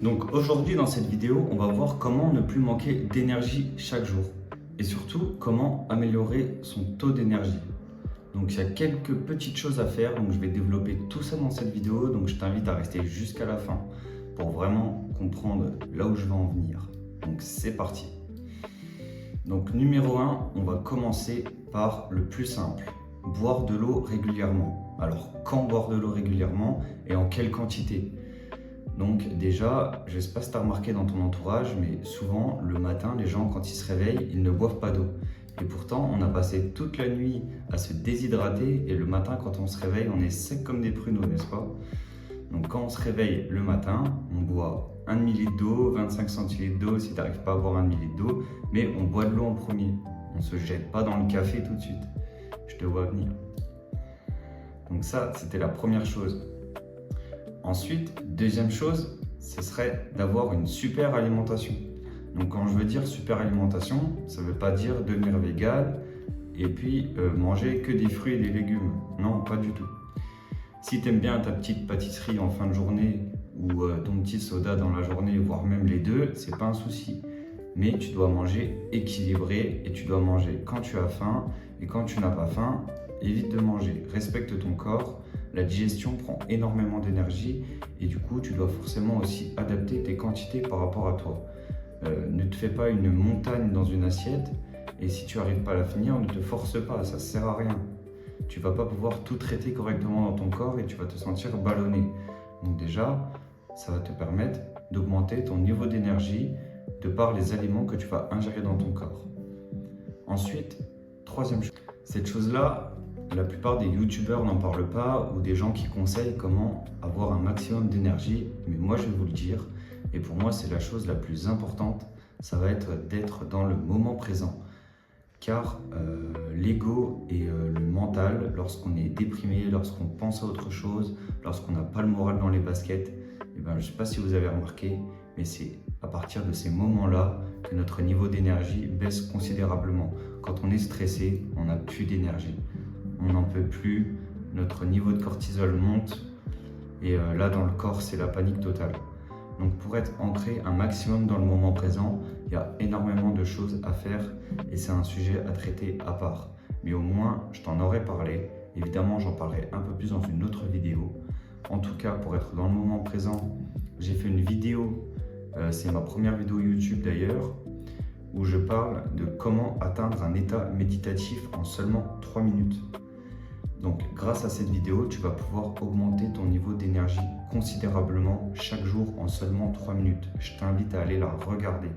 Donc aujourd'hui dans cette vidéo, on va voir comment ne plus manquer d'énergie chaque jour et surtout comment améliorer son taux d'énergie. Donc il y a quelques petites choses à faire, donc je vais développer tout ça dans cette vidéo, donc je t'invite à rester jusqu'à la fin pour vraiment comprendre là où je vais en venir. Donc c'est parti. Donc numéro 1, on va commencer par le plus simple, boire de l'eau régulièrement. Alors quand boire de l'eau régulièrement et en quelle quantité? Donc déjà, je ne sais pas si tu as remarqué dans ton entourage, mais souvent le matin, les gens quand ils se réveillent, ils ne boivent pas d'eau. Et pourtant, on a passé toute la nuit à se déshydrater et le matin, quand on se réveille, on est sec comme des pruneaux, n'est-ce pas? Donc quand on se réveille le matin, on boit 1 demi-litre d'eau, 25 centilitres d'eau si tu n'arrives pas à boire 1 demi-litre d'eau, mais on boit de l'eau en premier. On ne se jette pas dans le café tout de suite. Je te vois venir. Donc ça, c'était la première chose. Ensuite, deuxième chose, ce serait d'avoir une super alimentation. Donc quand je veux dire super alimentation, ça ne veut pas dire devenir vegan et puis manger que des fruits et des légumes. Non, pas du tout. Si tu aimes bien ta petite pâtisserie en fin de journée ou ton petit soda dans la journée, voire même les deux, c'est pas un souci. Mais tu dois manger équilibré et tu dois manger quand tu as faim et quand tu n'as pas faim, évite de manger. Respecte ton corps. La digestion prend énormément d'énergie et du coup, tu dois forcément aussi adapter tes quantités par rapport à toi. Ne te fais pas une montagne dans une assiette et si tu n'arrives pas à la finir, ne te force pas, ça ne sert à rien. Tu ne vas pas pouvoir tout traiter correctement dans ton corps et tu vas te sentir ballonné. Donc déjà, ça va te permettre d'augmenter ton niveau d'énergie de par les aliments que tu vas ingérer dans ton corps. Ensuite, troisième chose, cette chose-là, la plupart des youtubeurs n'en parlent pas ou des gens qui conseillent comment avoir un maximum d'énergie, mais moi je vais vous le dire, et pour moi c'est la chose la plus importante, ça va être d'être dans le moment présent. Car l'ego et le mental, lorsqu'on est déprimé, lorsqu'on pense à autre chose, lorsqu'on n'a pas le moral dans les baskets, et ben, je ne sais pas si vous avez remarqué, mais c'est à partir de ces moments-là que notre niveau d'énergie baisse considérablement. Quand on est stressé, on n'a plus d'énergie. On n'en peut plus, notre niveau de cortisol monte et là dans le corps c'est la panique totale. Donc pour être ancré un maximum dans le moment présent, il y a énormément de choses à faire et c'est un sujet à traiter à part. Mais au moins je t'en aurais parlé, évidemment j'en parlerai un peu plus dans une autre vidéo. En tout cas pour être dans le moment présent, j'ai fait une vidéo, c'est ma première vidéo YouTube d'ailleurs, où je parle de comment atteindre un état méditatif en seulement 3 minutes. Donc grâce à cette vidéo, tu vas pouvoir augmenter ton niveau d'énergie considérablement chaque jour en seulement 3 minutes. Je t'invite à aller la regarder.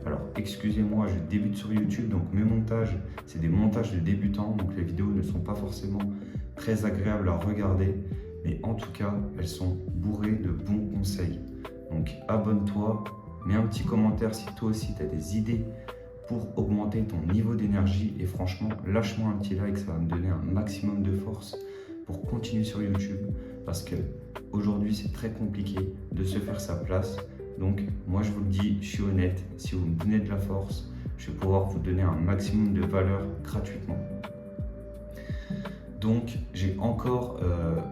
Alors excusez-moi, je débute sur YouTube, donc mes montages, c'est des montages de débutants, donc les vidéos ne sont pas forcément très agréables à regarder, mais en tout cas, elles sont bourrées de bons conseils. Donc abonne-toi, mets un petit commentaire si toi aussi tu as des idées pour augmenter ton niveau d'énergie et franchement lâche-moi un petit like, ça va me donner un maximum de force pour continuer sur YouTube parce que aujourd'hui c'est très compliqué de se faire sa place. Donc moi je vous le dis, je suis honnête, si vous me donnez de la force, je vais pouvoir vous donner un maximum de valeur gratuitement. Donc j'ai encore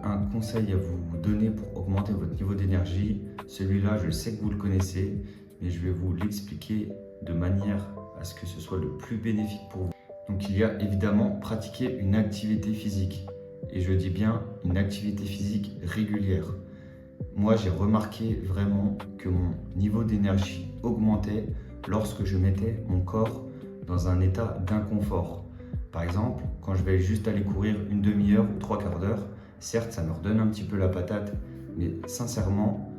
un conseil à vous donner pour augmenter votre niveau d'énergie. Celui-là je sais que vous le connaissez, mais je vais vous l'expliquer de manière à ce que ce soit le plus bénéfique pour vous. Donc il y a évidemment pratiquer une activité physique. Et je dis bien une activité physique régulière. Moi j'ai remarqué vraiment que mon niveau d'énergie augmentait lorsque je mettais mon corps dans un état d'inconfort. Par exemple, quand je vais juste aller courir une demi-heure ou 3/4 d'heure, certes ça me redonne un petit peu la patate, mais sincèrement,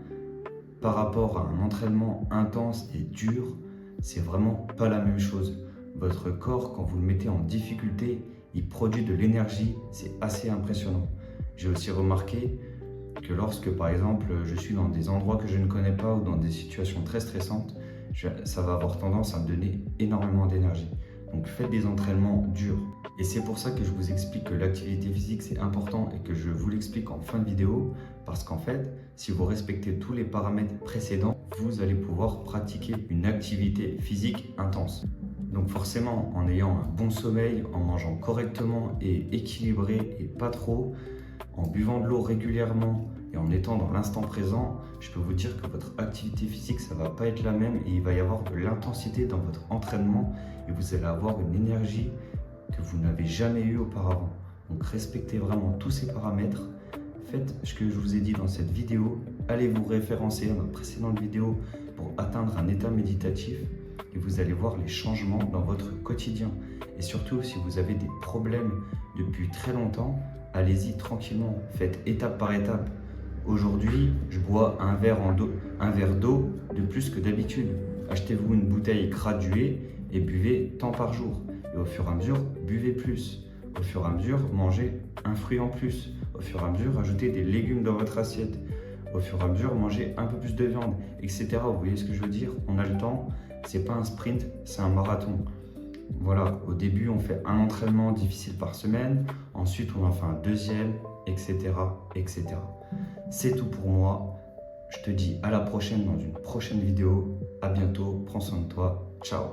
par rapport à un entraînement intense et dur, c'est vraiment pas la même chose. Votre corps, quand vous le mettez en difficulté, il produit de l'énergie, c'est assez impressionnant. J'ai aussi remarqué que lorsque, par exemple, je suis dans des endroits que je ne connais pas ou dans des situations très stressantes, ça va avoir tendance à me donner énormément d'énergie. Donc faites des entraînements durs. Et c'est pour ça que je vous explique que l'activité physique c'est important et que je vous l'explique en fin de vidéo parce qu'en fait, si vous respectez tous les paramètres précédents, vous allez pouvoir pratiquer une activité physique intense. Donc forcément, en ayant un bon sommeil, en mangeant correctement et équilibré et pas trop, en buvant de l'eau régulièrement, Et en étant dans l'instant présent, je peux vous dire que votre activité physique, ça ne va pas être la même et il va y avoir de l'intensité dans votre entraînement et vous allez avoir une énergie que vous n'avez jamais eue auparavant. Donc respectez vraiment tous ces paramètres. Faites ce que je vous ai dit dans cette vidéo. Allez vous référencer à ma précédente vidéo pour atteindre un état méditatif et vous allez voir les changements dans votre quotidien. Et surtout, si vous avez des problèmes depuis très longtemps, allez-y tranquillement. Faites étape par étape. Aujourd'hui, je bois un verre d'eau de plus que d'habitude. Achetez-vous une bouteille graduée et buvez tant par jour. Et au fur et à mesure, buvez plus. Au fur et à mesure, mangez un fruit en plus. Au fur et à mesure, ajoutez des légumes dans votre assiette. Au fur et à mesure, mangez un peu plus de viande, etc. Vous voyez ce que je veux dire? On a le temps, c'est pas un sprint, c'est un marathon. Voilà, au début, on fait un entraînement difficile par semaine. Ensuite, on en fait un deuxième, etc., etc. C'est tout pour moi. Je te dis à la prochaine dans une prochaine vidéo. À bientôt, prends soin de toi. Ciao.